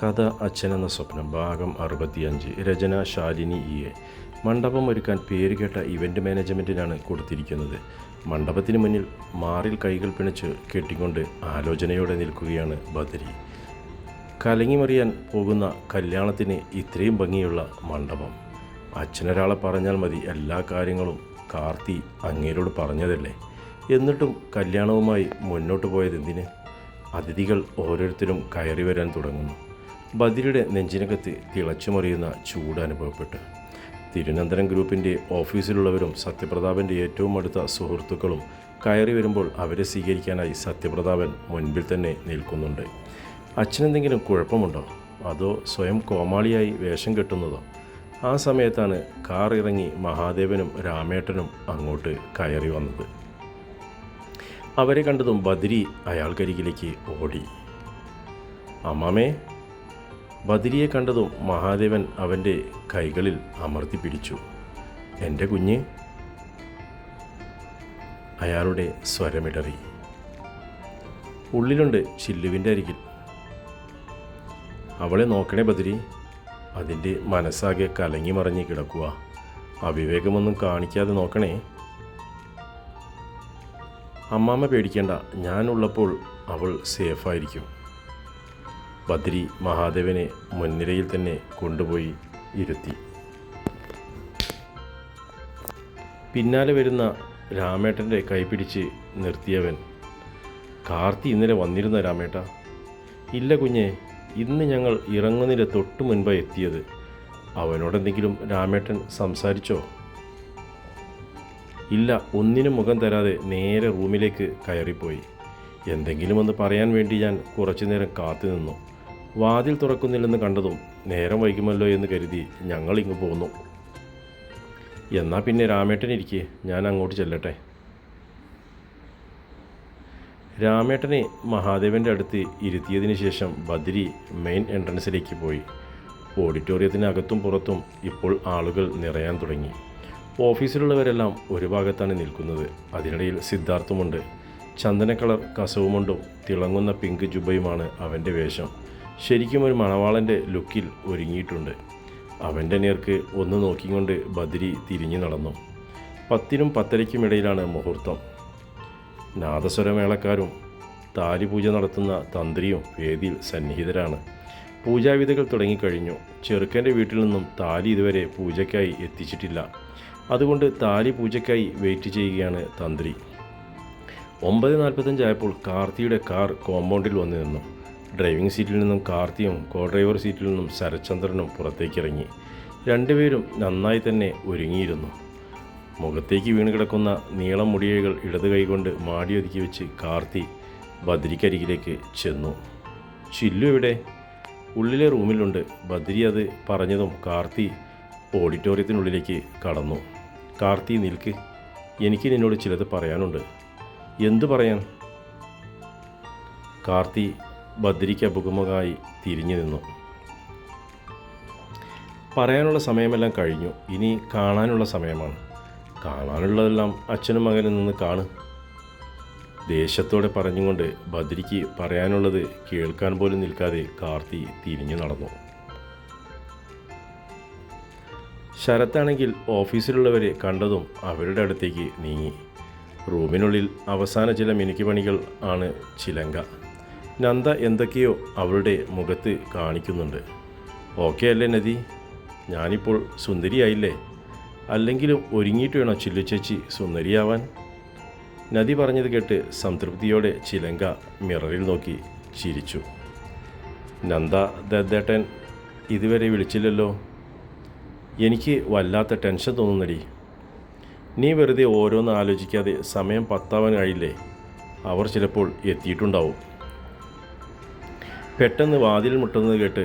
കഥ അച്ഛനെന്ന സ്വപ്നം ഭാഗം 65. രചന ശാലിനി ഇ. മണ്ഡപം ഒരുക്കാൻ പേരുകേട്ട ഇവൻ്റ് മാനേജ്മെൻറ്റിനാണ് കൊടുത്തിരിക്കുന്നത്. മണ്ഡപത്തിന് മുന്നിൽ മാറിൽ കൈകൾ പിണച്ച് കെട്ടിക്കൊണ്ട് ആലോചനയോടെ നിൽക്കുകയാണ് ബദരി. കലങ്ങിമറിയാൻ പോകുന്ന കല്യാണത്തിന് ഇത്രയും ഭംഗിയുള്ള മണ്ഡപം. അച്ഛനൊരാളെ പറഞ്ഞാൽ മതി, എല്ലാ കാര്യങ്ങളും കാർത്തി അങ്ങേരോട് പറഞ്ഞതല്ലേ. എന്നിട്ടും കല്യാണവുമായി മുന്നോട്ട് പോയതെന്തിന്? അതിഥികൾ ഓരോരുത്തരും കയറി വരാൻ തുടങ്ങുന്നു. ബദരിയുടെ നെഞ്ചിനകത്ത് തിളച്ചുമറിയുന്ന ചൂട് അനുഭവപ്പെട്ടു. തിരുവനന്തപുരം ഗ്രൂപ്പിൻ്റെ ഓഫീസിലുള്ളവരും സത്യപ്രതാപൻ്റെ ഏറ്റവും അടുത്ത സുഹൃത്തുക്കളും കയറി വരുമ്പോൾ അവരെ സ്വീകരിക്കാനായി സത്യപ്രതാപൻ മുൻപിൽ തന്നെ നിൽക്കുന്നുണ്ട്. അച്ഛനെന്തെങ്കിലും കുഴപ്പമുണ്ടോ, അതോ സ്വയം കോമാളിയായി വേഷം കെട്ടുന്നതോ? ആ സമയത്താണ് കാർ ഇറങ്ങി മഹാദേവനും രാമേട്ടനും അങ്ങോട്ട് കയറി വന്നത്. അവരെ കണ്ടതും ബദരി അയാൾക്കരികിലേക്ക് ഓടി. അമ്മാമേ. ബദരിയെ കണ്ടതും മഹാദേവൻ അവൻ്റെ കൈകളിൽ അമർത്തി പിടിച്ചു. എൻ്റെ കുഞ്ഞ്. അയാളുടെ സ്വരമിടറി. ഉള്ളിലുണ്ട് ചില്ലുവിൻ്റെ അരികിൽ. അവളെ നോക്കണേ ബദരി. അതിൻ്റെ മനസ്സാകെ കലങ്ങി മറിഞ്ഞ് കിടക്കുക. അവിവേകമൊന്നും കാണിക്കാതെ നോക്കണേ. അമ്മാമ്മ പേടിക്കേണ്ട, ഞാനുള്ളപ്പോൾ അവൾ സേഫായിരിക്കും. ബദരി മഹാദേവനെ മുൻനിരയിൽ തന്നെ കൊണ്ടുപോയി ഇരുത്തി. പിന്നാലെ വരുന്ന രാമേട്ടൻ്റെ കൈപിടിച്ച് നിർത്തിയവൻ, കാർത്തി ഇന്നലെ വന്നിരുന്ന രാമേട്ട? ഇല്ല കുഞ്ഞെ, ഇന്ന് ഞങ്ങൾ ഇറങ്ങുന്നതിന് തൊട്ട് മുൻപാണ് എത്തിയത്. അവനോടെന്തെങ്കിലും രാമേട്ടൻ സംസാരിച്ചോ? ഇല്ല, ഒന്നിനും മുഖം തരാതെ നേരെ റൂമിലേക്ക് കയറിപ്പോയി. എന്തെങ്കിലും ഒന്ന് പറയാൻ വേണ്ടി ഞാൻ കുറച്ചു നേരം കാത്തു നിന്നു. വാതിൽ തുറക്കുന്നില്ലെന്ന് കണ്ടതും നേരം വൈകുമല്ലോ എന്ന് കരുതി ഞങ്ങളിങ്ങ് പോന്നു. എന്നാൽ പിന്നെ രാമേട്ടനിരിക്കെ, ഞാൻ അങ്ങോട്ട് ചെല്ലട്ടെ. രാമേട്ടനെ മഹാദേവൻ്റെ അടുത്ത് ഇരുത്തിയതിന് ശേഷം ബദരി മെയിൻ എൻട്രൻസിലേക്ക് പോയി. ഓഡിറ്റോറിയത്തിനകത്തും പുറത്തും ഇപ്പോൾ ആളുകൾ നിറയാൻ തുടങ്ങി. ഓഫീസിലുള്ളവരെല്ലാം ഒരു ഭാഗത്താണ് നിൽക്കുന്നത്. അതിനിടയിൽ സിദ്ധാർത്ഥുമുണ്ട്. ചന്ദന കളർ കസവുമുണ്ടും തിളങ്ങുന്ന പിങ്ക് ജുബയുമാണ് അവൻ്റെ വേഷം. ശരിക്കും ഒരു മണവാളൻ്റെ ലുക്കിൽ ഒരുങ്ങിയിട്ടുണ്ട്. അവൻ്റെ നേർക്ക് ഒന്ന് നോക്കിക്കൊണ്ട് ബദരി തിരിഞ്ഞു നടന്നു. 10-നും 10:30-ക്കും ഇടയിലാണ് മുഹൂർത്തം. നാദസ്വരമേളക്കാരും താലിപൂജ നടത്തുന്ന തന്ത്രിയും വേദിയിൽ സന്നിഹിതരാണ്. പൂജാവിധികൾ തുടങ്ങിക്കഴിഞ്ഞു. ചെറുക്കൻ്റെ വീട്ടിൽ നിന്നും താലി ഇതുവരെ പൂജയ്ക്കായി എത്തിച്ചിട്ടില്ല. അതുകൊണ്ട് താലി പൂജയ്ക്കായി വെയിറ്റ് ചെയ്യുകയാണ് തന്ത്രി. 9:45 ആയപ്പോൾ കാർത്തിയുടെ കാർ കോമ്പൗണ്ടിൽ വന്നു നിന്നു. ഡ്രൈവിംഗ് സീറ്റിൽ നിന്നും കാർത്തിയും കോ ഡ്രൈവർ സീറ്റിൽ നിന്നും ശരത്ചന്ദ്രനും പുറത്തേക്കിറങ്ങി. രണ്ടുപേരും നന്നായി തന്നെ ഒരുങ്ങിയിരുന്നു. മുഖത്തേക്ക് വീണ് കിടക്കുന്ന നീളം മുടിയകൾ ഇടത് കൈകൊണ്ട് മാടിയൊതുക്കി വെച്ച് കാർത്തി ബദരിക്കരികിലേക്ക് ചെന്നു. ചില്ലു എവിടെ? ഉള്ളിലെ റൂമിലുണ്ട്. ബദരി അത് പറഞ്ഞതും കാർത്തി ഓഡിറ്റോറിയത്തിനുള്ളിലേക്ക് കടന്നു. കാർത്തി നിൽക്ക്, എനിക്ക് നിന്നോട് ചിലത് പറയാനുണ്ട്. എന്തു പറയാൻ? കാർത്തി ബദരിക്ക് അഭിമുഖമായി തിരിഞ്ഞു നിന്നു. പറയാനുള്ള സമയമെല്ലാം കഴിഞ്ഞു, ഇനി കാണാനുള്ള സമയമാണ്. കാണാനുള്ളതെല്ലാം അച്ഛനും മകനും നിന്ന് കാണ്. ദേഷ്യത്തോടെ പറഞ്ഞുകൊണ്ട് ബദരിക്ക് പറയാനുള്ളത് കേൾക്കാൻ പോലും നിൽക്കാതെ കാർത്തി തിരിഞ്ഞു നടന്നു. ശരത്താണെങ്കിൽ ഓഫീസിലുള്ളവരെ കണ്ടതും അവരുടെ അടുത്തേക്ക് നീങ്ങി. റൂമിനുള്ളിൽ അവസാന ചില മിനുക്ക് പണികൾ ആണ് ചിലങ്ക. നന്ദ എന്തൊക്കെയോ അവളുടെ മുഖത്ത് കാണിക്കുന്നുണ്ട്. ഓക്കെ അല്ലേ നദി? ഞാനിപ്പോൾ സുന്ദരിയായില്ലേ? അല്ലെങ്കിലും ഒരുങ്ങിയിട്ട് വേണോ ചില്ലു ചേച്ചി സുന്ദരിയാവാൻ? നദി പറഞ്ഞത് കേട്ട് സംതൃപ്തിയോടെ ചിലങ്ക മിററിൽ നോക്കി ചിരിച്ചു. നന്ദ, ദദ്ദേട്ടൻ ഇതുവരെ വിളിച്ചില്ലല്ലോ. എനിക്ക് വല്ലാത്ത ടെൻഷൻ തോന്നുന്നടി. നീ വെറുതെ ഓരോന്ന് ആലോചിക്കാതെ, സമയം 10 കഴിയില്ലേ? അവർ ചിലപ്പോൾ എത്തിയിട്ടുണ്ടാവും. പെട്ടെന്ന് വാതിൽ മുട്ടുന്നത് കേട്ട്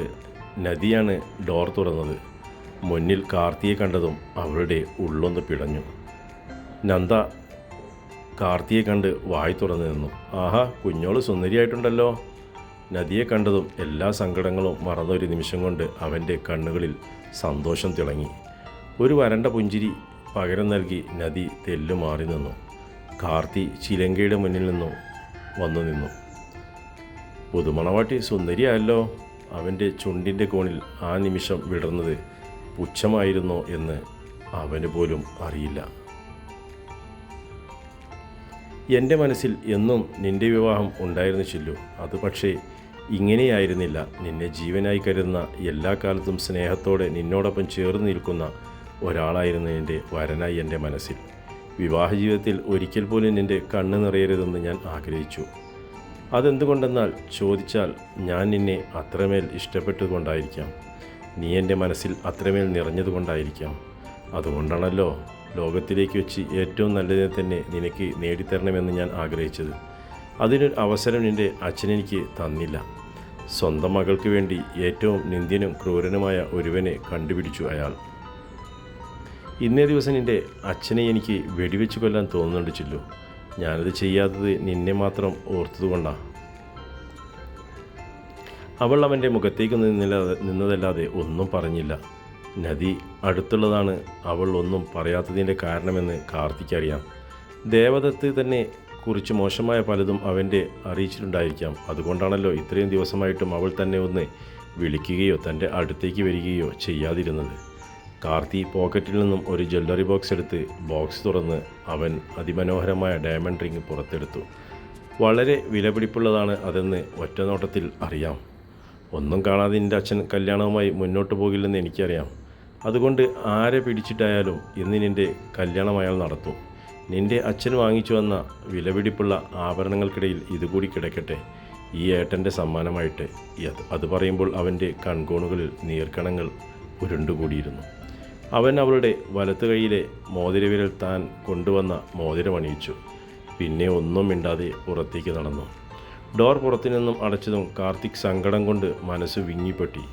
നദിയാണ് ഡോർ തുറന്നത്. മുന്നിൽ കാർത്തിയെ കണ്ടതും അവളുടെ ഉള്ളൊന്ന് പിടഞ്ഞു. നന്ദ കാർത്തിയെ കണ്ട് വായി തുറന്നു നിന്നു. ആഹാ, കുഞ്ഞോള് സുന്ദരിയായിട്ടുണ്ടല്ലോ. നദിയെ കണ്ടതും എല്ലാ സങ്കടങ്ങളും മറന്നൊരു നിമിഷം കൊണ്ട് അവൻ്റെ കണ്ണുകളിൽ സന്തോഷം തിളങ്ങി. ഒരു വരണ്ട പുഞ്ചിരി പകരം നൽകി നദി തെല്ലു മാറി നിന്നു. കാർത്തി ചിലങ്കയുടെ മുന്നിൽ നിന്നു വന്നു നിന്നു. പുതുമണവാട്ടി സുന്ദരിയല്ലോ. അവൻ്റെ ചുണ്ടിൻ്റെ കോണിൽ ആ നിമിഷം വിടർന്നത് പുച്ഛമായിരുന്നോ എന്ന് അവന് പോലും അറിയില്ല. എൻ്റെ മനസ്സിൽ എന്നും നിൻ്റെ വിവാഹം ഉണ്ടായിരുന്നു ചില്ലു. അത് പക്ഷേ ഇങ്ങനെയായിരുന്നില്ല. നിന്നെ ജീവനായി കരുതുന്ന, എല്ലാ കാലത്തും സ്നേഹത്തോടെ നിന്നോടൊപ്പം ചേർന്ന് നിൽക്കുന്ന ഒരാളായിരുന്നു എൻ്റെ വരനായി എൻ്റെ മനസ്സിൽ. വിവാഹ ജീവിതത്തിൽ ഒരിക്കൽ പോലും നിൻ്റെ കണ്ണ് നിറയരുതെന്ന് ഞാൻ ആഗ്രഹിച്ചു. അതെന്തുകൊണ്ടെന്നാൽ ചോദിച്ചാൽ ഞാൻ നിന്നെ അത്രമേൽ ഇഷ്ടപ്പെട്ടതുകൊണ്ടായിരിക്കാം. നീ എൻ്റെ മനസ്സിൽ അത്രമേൽ നിറഞ്ഞതുകൊണ്ടായിരിക്കാം. അതുകൊണ്ടാണല്ലോ ലോകത്തിലേക്ക് വെച്ച് ഏറ്റവും നല്ലതിനെ തന്നെ നിനക്ക് നേടിത്തരണമെന്ന് ഞാൻ ആഗ്രഹിച്ചത്. അതിനൊരു അവസരം നിൻ്റെ അച്ഛനെനിക്ക് തന്നില്ല. സ്വന്തം മകൾക്ക് വേണ്ടി ഏറ്റവും നിന്ദ്യനും ക്രൂരനുമായ ഒരുവനെ കണ്ടുപിടിച്ചു അയാൾ. ഇന്നേ ദിവസം നിൻ്റെ അച്ഛനെ എനിക്ക് വെടിവെച്ച് കൊല്ലാൻ തോന്നുന്നുണ്ട് ചില്ലു. ഞാനത് ചെയ്യാത്തത് നിന്നെ മാത്രം ഓർത്തതുകൊണ്ടാണ്. അവൾ അവൻ്റെ മുഖത്തേക്ക് നിന്നതല്ലാതെ ഒന്നും പറഞ്ഞില്ല. നദി അടുത്തുള്ളതാണ് അവൾ ഒന്നും പറയാത്തതിൻ്റെ കാരണമെന്ന് കാർത്തിക്കറിയാം. ദേവദത്ത് തന്നെ കുറിച്ച് മോശമായ പലതും അവൻ്റെ അറിയിച്ചിട്ടുണ്ടായിരിക്കാം. അതുകൊണ്ടാണല്ലോ ഇത്രയും ദിവസമായിട്ടും അവൾ തന്നെ ഒന്ന് വിളിക്കുകയോ തൻ്റെ അടുത്തേക്ക് വരികയോ ചെയ്യാതിരുന്നത്. കാർത്തി പോക്കറ്റിൽ നിന്നും ഒരു ജ്വല്ലറി ബോക്സ് എടുത്ത് ബോക്സ് തുറന്ന് അവൻ അതിമനോഹരമായ ഡയമണ്ട് റിങ് പുറത്തെടുത്തു. വളരെ വിലപിടിപ്പുള്ളതാണ് അതെന്ന് ഒറ്റനോട്ടത്തിൽ അറിയാം. ഒന്നും കാണാതെ നിൻ്റെ അച്ഛൻ കല്യാണവുമായി മുന്നോട്ട് പോകില്ലെന്ന് എനിക്കറിയാം. അതുകൊണ്ട് ആരെ പിടിച്ചിട്ടായാലും ഇന്ന് നിൻ്റെ കല്യാണം അയാൾ നടത്തും. നിൻ്റെ അച്ഛൻ വാങ്ങിച്ചു വന്ന വിലപിടിപ്പുള്ള ആഭരണങ്ങൾക്കിടയിൽ ഇതുകൂടി കിടക്കട്ടെ, ഈ ഏട്ടൻ്റെ സമ്മാനമായിട്ട്. അത് പറയുമ്പോൾ അവൻ്റെ കൺകോണുകളിൽ നീർക്കണങ്ങൾ ഉരുണ്ടുകൂടിയിരുന്നു. അവൻ അവളുടെ വലത്തു കൈയിലെ മോതിരവിരൽ താൻ കൊണ്ടുവന്ന മോതിരമണിയിച്ചു. പിന്നെ ഒന്നും മിണ്ടാതെ പുറത്തേക്ക് നടന്നു. ഡോർ പുറത്തു നിന്നും അടച്ചതും കാർത്തിക് സങ്കടം കൊണ്ട് മനസ്സ് വിങ്ങിപ്പൊട്ടി.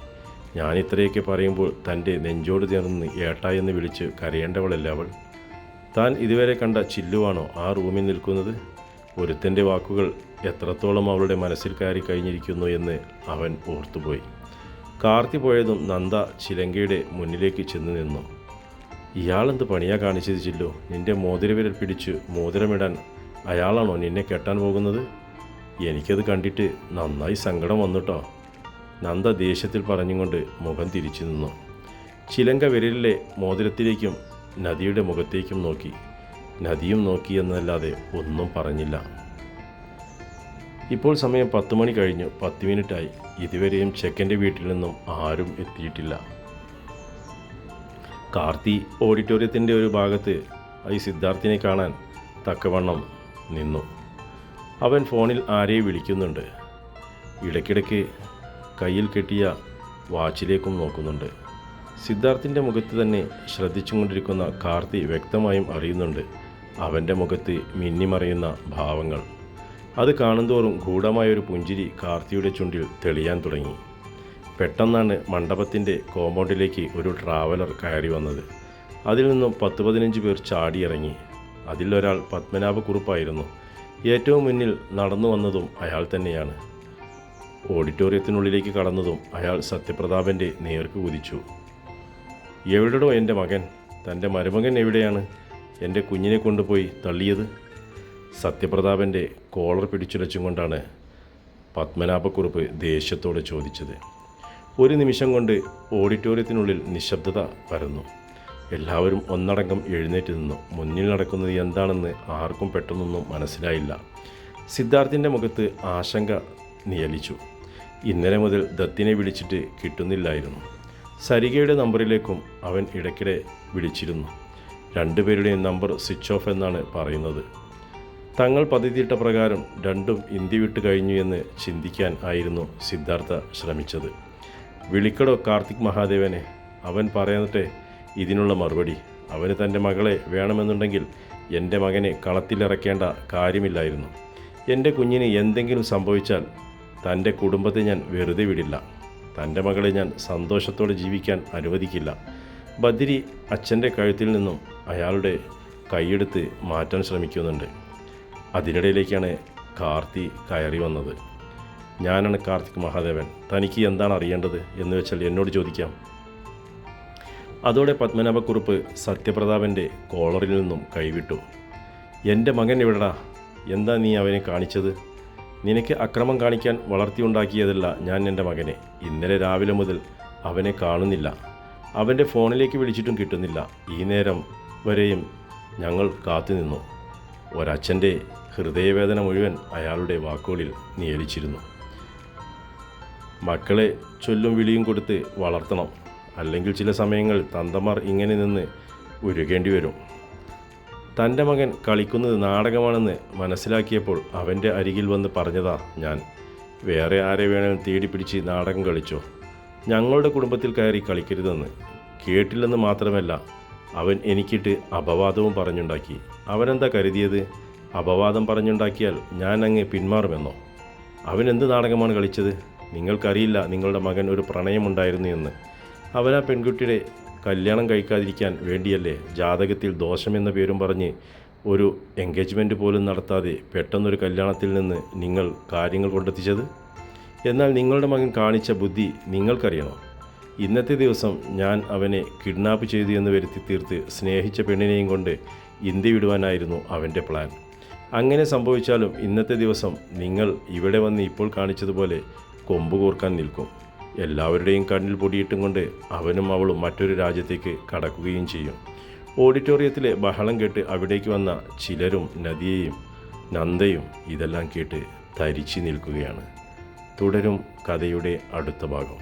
ഞാനിത്രയൊക്കെ പറയുമ്പോൾ തൻ്റെ നെഞ്ചോട് ചേർന്ന് ഏട്ടാ എന്ന് വിളിച്ച് കരയേണ്ടവളല്ല അവൾ. താൻ ഇതുവരെ കണ്ട ചില്ലുവാണോ ആ റൂമിൽ നിൽക്കുന്നത്? ഒരുത്തൻ്റെ വാക്കുകൾ എത്രത്തോളം അവളുടെ മനസ്സിൽ കയറി കഴിഞ്ഞിരിക്കുന്നു എന്ന് അവൻ ഓർത്തുപോയി. കാർത്തി പോയതും നന്ദ ചിലങ്കയുടെ മുന്നിലേക്ക് ചെന്ന് നിന്നു. ഇയാളെന്ത് പണിയാ കാണിച്ചത് ചില്ലു? നിൻ്റെ മോതിരവിരൽ പിടിച്ച് മോതിരമിടാൻ അയാളാണോ നിന്നെ കെട്ടാൻ പോകുന്നത്? എനിക്കത് കണ്ടിട്ട് നന്നായി സങ്കടം വന്നുട്ടോ, നന്ദ ദേഷ്യത്തിൽ പറഞ്ഞുകൊണ്ട് മുഖം തിരിച്ചു നിന്നു. ചിലങ്ക വിരലിലെ മോതിരത്തിലേക്കും നദിയുടെ മുഖത്തേക്കും നോക്കി. നദിയും നോക്കി എന്നല്ലാതെ ഒന്നും പറഞ്ഞില്ല. ഇപ്പോൾ സമയം 10 മണി കഴിഞ്ഞു 10 മിനിറ്റായി. ഇതുവരെയും ചെക്കൻ്റെ വീട്ടിൽ നിന്നും ആരും എത്തിയിട്ടില്ല. കാർത്തി ഓഡിറ്റോറിയത്തിൻ്റെ ഒരു ഭാഗത്ത് ഈ സിദ്ധാർത്ഥിനെ കാണാൻ തക്കവണ്ണം നിന്നു. അവൻ ഫോണിൽ ആരെയും വിളിക്കുന്നുണ്ട്. ഇടയ്ക്കിടയ്ക്ക് കയ്യിൽ കെട്ടിയ വാച്ചിലേക്കും നോക്കുന്നുണ്ട്. സിദ്ധാർത്ഥിൻ്റെ മുഖത്ത് തന്നെ ശ്രദ്ധിച്ചുകൊണ്ടിരിക്കുന്ന കാർത്തി വ്യക്തമായും അറിയുന്നുണ്ട് അവൻ്റെ മുഖത്ത് മിന്നിമറയുന്ന ഭാവങ്ങൾ. അത് കാണുന്തോറും ഗൂഢമായൊരു പുഞ്ചിരി കാർത്തിയുടെ ചുണ്ടിൽ തെളിയാൻ തുടങ്ങി. പെട്ടെന്നാണ് മണ്ഡപത്തിൻ്റെ കോമ്പൗണ്ടിലേക്ക് ഒരു ട്രാവലർ കയറി വന്നത്. അതിൽ നിന്നും 10-15 പേർ ചാടിയിറങ്ങി. അതിലൊരാൾ പത്മനാഭക്കുറുപ്പായിരുന്നു. ഏറ്റവും മുന്നിൽ നടന്നു വന്നതും അയാൾ തന്നെയാണ്. ഓഡിറ്റോറിയത്തിനുള്ളിലേക്ക് കടന്നതും അയാൾ സത്യപ്രതാപൻ്റെ നേർക്ക് കുതിച്ചു. എവിടെടോ എൻ്റെ മകൻ? തൻ്റെ മരുമകൻ എവിടെയാണ് എൻ്റെ കുഞ്ഞിനെ കൊണ്ടുപോയി തള്ളിയത്? സത്യപ്രതാപൻ്റെ കോളർ പിടിച്ചുലച്ചും കൊണ്ടാണ് പത്മനാഭക്കുറുപ്പ് ദേഷ്യത്തോടെ ചോദിച്ചത്. ഒരു നിമിഷം കൊണ്ട് ഓഡിറ്റോറിയത്തിനുള്ളിൽ നിശബ്ദത പരന്നു. എല്ലാവരും ഒന്നടങ്കം എഴുന്നേറ്റ് നിന്നു. മുന്നിൽ നടക്കുന്നത് എന്താണെന്ന് ആർക്കും പെട്ടെന്നൊന്നും മനസ്സിലായില്ല. സിദ്ധാർത്ഥിൻ്റെ മുഖത്ത് ആശങ്ക നിഴലിച്ചു. ഇന്നലെ മുതൽ ദത്തിനെ വിളിച്ചിട്ട് കിട്ടുന്നില്ലായിരുന്നു. സരികയുടെ നമ്പറിലേക്കും അവൻ ഇടയ്ക്കിടെ വിളിച്ചിരുന്നു. രണ്ടുപേരുടെയും നമ്പർ സ്വിച്ച് ഓഫ് എന്നാണ് പറയുന്നത്. തങ്ങൾ പദ്ധതിയിട്ട പ്രകാരം രണ്ടും ഇന്ത്യ വിട്ട് കഴിഞ്ഞു എന്ന് ചിന്തിക്കാൻ ആയിരുന്നു സിദ്ധാർത്ഥ ശ്രമിച്ചത്. വിളിക്കടോ കാർത്തിക് മഹാദേവനെ, അവൻ പറയട്ടെ ഇതിനുള്ള മറുപടി. അവന് തൻ്റെ മകളെ വേണമെന്നുണ്ടെങ്കിൽ എൻ്റെ മകനെ കളത്തിലിറക്കേണ്ട കാര്യമില്ലായിരുന്നു. എൻ്റെ കുഞ്ഞിന് എന്തെങ്കിലും സംഭവിച്ചാൽ തൻ്റെ കുടുംബത്തെ ഞാൻ വെറുതെ വിടില്ല. തൻ്റെ മകളെ ഞാൻ സന്തോഷത്തോടെ ജീവിക്കാൻ അനുവദിക്കില്ല. ബദ്രി അച്ഛൻ്റെ കഴുത്തിൽ നിന്നും അയാളുടെ കൈയെടുത്ത് മാറ്റാൻ ശ്രമിക്കുന്നുണ്ട്. അതിനിടയിലേക്കാണ് കാർത്തി കയറി വന്നത്. ഞാനാണ് കാർത്തിക് മഹാദേവൻ. തനിക്ക് എന്താണ് അറിയേണ്ടത് എന്ന് വെച്ചാൽ എന്നോട് ചോദിക്കാം. അതോടെ പത്മനാഭക്കുറുപ്പ് സത്യപ്രതാപൻ്റെ കോളറിൽ നിന്നും കൈവിട്ടു. എൻ്റെ മകൻ എവിടെടാ? എന്താ നീ അവനെ കാണിച്ചത്? നിനക്ക് അക്രമം കാണിക്കാൻ വളർത്തിയുണ്ടാക്കിയതല്ല ഞാൻ എൻ്റെ മകനെ. ഇന്നലെ രാവിലെ മുതൽ അവനെ കാണുന്നില്ല. അവൻ്റെ ഫോണിലേക്ക് വിളിച്ചിട്ടും കിട്ടുന്നില്ല. ഈ നേരം വരെയും ഞങ്ങൾ കാത്തുനിന്നു. ഒരച്ഛൻ്റെ ഹൃദയവേദന മുഴുവൻ അയാളുടെ വാക്കുകളിൽ നിഴലിച്ചിരുന്നു. മക്കളെ ചൊല്ലും വിളിയും കൊടുത്ത് വളർത്തണം. അല്ലെങ്കിൽ ചില സമയങ്ങൾ തന്തമാർ ഇങ്ങനെ നിന്ന് ഉരുകേണ്ടി വരും. തൻ്റെ മകൻ കളിക്കുന്നത് നാടകമാണെന്ന് മനസ്സിലാക്കിയപ്പോൾ അവൻ്റെ അരികിൽ വന്ന് പറഞ്ഞതാ ഞാൻ. വേറെ ആരെ വേണമെങ്കിലും തേടിപ്പിടിച്ച് നാടകം കളിച്ചോ, ഞങ്ങളുടെ കുടുംബത്തിൽ കയറി കളിക്കരുതെന്ന്. കേട്ടില്ലെന്ന് മാത്രമല്ല, അവൻ എനിക്കിട്ട് അപവാദവും പറഞ്ഞുണ്ടാക്കി. അവനെന്താ കരുതിയത്? അപവാദം പറഞ്ഞുണ്ടാക്കിയാൽ ഞാൻ അങ്ങ് പിന്മാറുമെന്നോ? അവൻ എന്ത് നാടകമാണ് കളിച്ചത്? നിങ്ങൾക്കറിയില്ല നിങ്ങളുടെ മകൻ ഒരു പ്രണയമുണ്ടായിരുന്നു എന്ന്. അവൻ ആ പെൺകുട്ടിയുടെ കല്യാണം കഴിക്കാതിരിക്കാൻ വേണ്ടിയല്ലേ ജാതകത്തിൽ ദോഷമെന്ന പേരും പറഞ്ഞ് ഒരു എൻഗേജ്മെൻറ്റ് പോലും നടത്താതെ പെട്ടെന്നൊരു കല്യാണത്തിൽ നിന്ന് നിങ്ങൾ കാര്യങ്ങൾ കൊണ്ടെത്തിച്ചത്? എന്നാൽ നിങ്ങളുടെ മകൻ കാണിച്ച ബുദ്ധി നിങ്ങൾക്കറിയണോ? ഇന്നത്തെ ദിവസം ഞാൻ അവനെ കിഡ്നാപ്പ് ചെയ്തു എന്ന് വരുത്തി തീർത്ത് സ്നേഹിച്ച പെണ്ണിനെയും കൊണ്ട് ഇന്ത്യ വിടുവാനായിരുന്നു അവൻ്റെ പ്ലാൻ. അങ്ങനെ സംഭവിച്ചാലും ഇന്നത്തെ ദിവസം നിങ്ങൾ ഇവിടെ വന്ന് ഇപ്പോൾ കാണിച്ചതുപോലെ കൊമ്പ് കോർക്കാൻ നിൽക്കും. എല്ലാവരുടെയും കണ്ണിൽ പൊടിയിട്ടും കൊണ്ട് അവനും അവളും മറ്റൊരു രാജ്യത്തേക്ക് കടക്കുകയും ചെയ്യും. ഓഡിറ്റോറിയത്തിലെ ബഹളം കേട്ട് അവിടേക്ക് വന്ന ചിലരും നദിയെയും നന്ദയും ഇതെല്ലാം കേട്ട് തരിച്ചു നിൽക്കുകയാണ്. തുടരും കഥയുടെ അടുത്ത ഭാഗം.